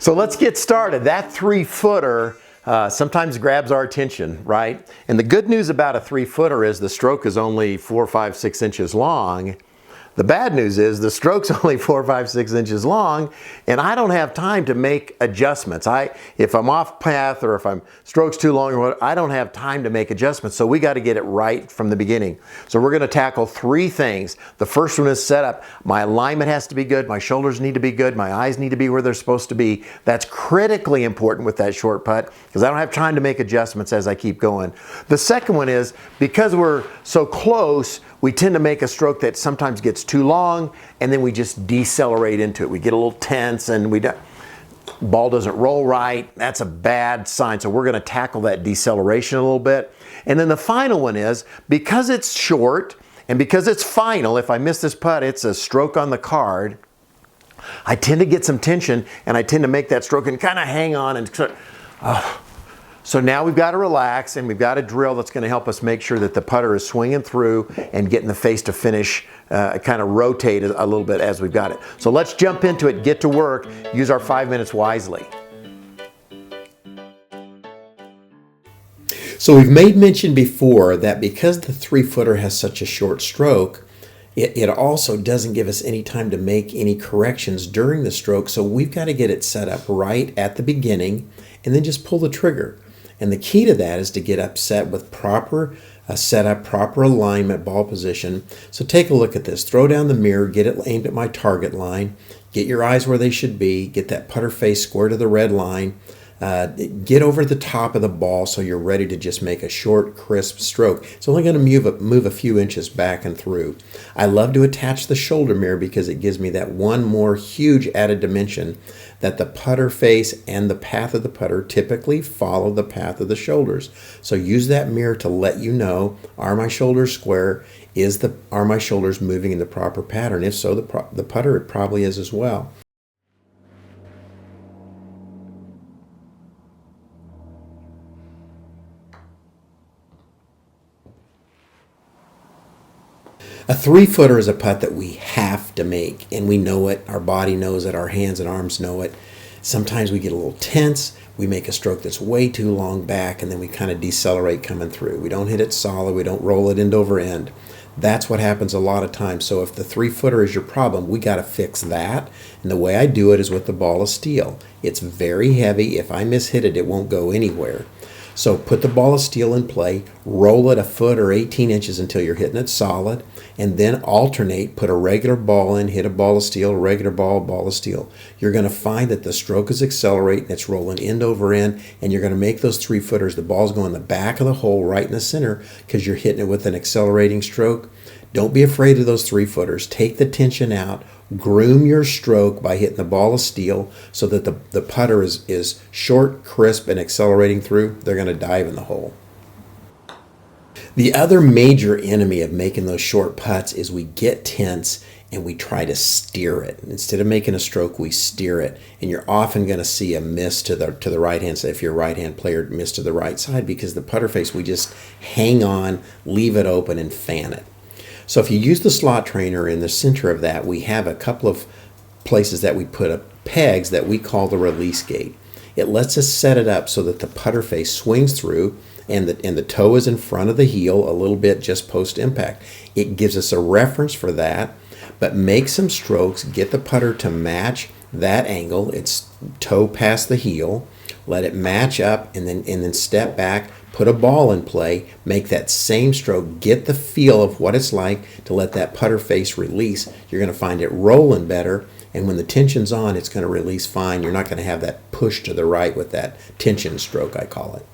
So let's get started. That 3-footer sometimes grabs our attention, right? And the good news about a 3-footer is the stroke is only 4, 5, 6 inches long. The bad news is the stroke's only 4, 5, 6 inches long, and I don't have time to make adjustments. If I'm off path or if I'm stroke's too long or what, I don't have time to make adjustments. So we got to get it right from the beginning. So we're going to tackle 3 things. The first one is setup. My alignment has to be good. My shoulders need to be good. My eyes need to be where they're supposed to be. That's critically important with that short putt because I don't have time to make adjustments as I keep going. The second one is because we're so close, we tend to make a stroke that sometimes gets too long, and then we just decelerate into it. We get a little tense, and ball doesn't roll right. That's a bad sign. So we're going to tackle that deceleration a little bit. And then the final one is, because it's short and because it's final, if I miss this putt, it's a stroke on the card. I tend to get some tension, and I tend to make that stroke and kind of hang on and so now we've got to relax, and we've got a drill that's going to help us make sure that the putter is swinging through and getting the face to finish, kind of rotate a little bit as we've got it. So let's jump into it, get to work, use our 5 minutes wisely. So we've made mention before that because the 3-footer has such a short stroke, it also doesn't give us any time to make any corrections during the stroke. So we've got to get it set up right at the beginning and then just pull the trigger. And the key to that is to get upset with proper setup, proper alignment, ball position. So take a look at this. Throw down the mirror, get it aimed at my target line, get your eyes where they should be, get that putter face square to the red line, get over the top of the ball so you're ready to just make a short, crisp stroke. It's only going to move a few inches back and through. I love to attach the shoulder mirror because it gives me that one more huge added dimension that the putter face and the path of the putter typically follow the path of the shoulders. So use that mirror to let you know, are my shoulders square? Are my shoulders moving in the proper pattern? If so, the putter it probably is as well. A 3-footer is a putt that we have to make, and we know it. Our body knows it. Our hands and arms know it. Sometimes we get a little tense. We make a stroke that's way too long back, and then we kind of decelerate coming through. We don't hit it solid. We don't roll it end over end. That's what happens a lot of times. So if the 3-footer is your problem, we got to fix that. And the way I do it is with the ball of steel. It's very heavy. If I mishit it, it won't go anywhere. So put the ball of steel in play, roll it a foot or 18 inches until you're hitting it solid, and then alternate, put a regular ball in, hit a ball of steel, regular ball of steel. You're going to find that the stroke is accelerating, it's rolling end over end, and you're going to make those 3-footers. The ball's going in the back of the hole right in the center because you're hitting it with an accelerating stroke. Don't be afraid of those 3-footers. Take the tension out. Groom your stroke by hitting the ball of steel so that the putter is short, crisp, and accelerating through. They're going to dive in the hole. The other major enemy of making those short putts is we get tense and we try to steer it. Instead of making a stroke, we steer it. And you're often going to see a miss to the right-hand side. If you're a right-hand player, miss to the right side because the putter face, we just hang on, leave it open, and fan it. So if you use the slot trainer in the center of that, we have a couple of places that we put up pegs that we call the release gate. It lets us set it up so that the putter face swings through and the toe is in front of the heel a little bit just post-impact. It gives us a reference for that, but make some strokes, get the putter to match that angle. It's toe past the heel, let it match up, and then step back, put a ball in play, make that same stroke, get the feel of what it's like to let that putter face release. You're going to find it rolling better, and when the tension's on, it's going to release fine. You're not going to have that push to the right with that tension stroke, I call it.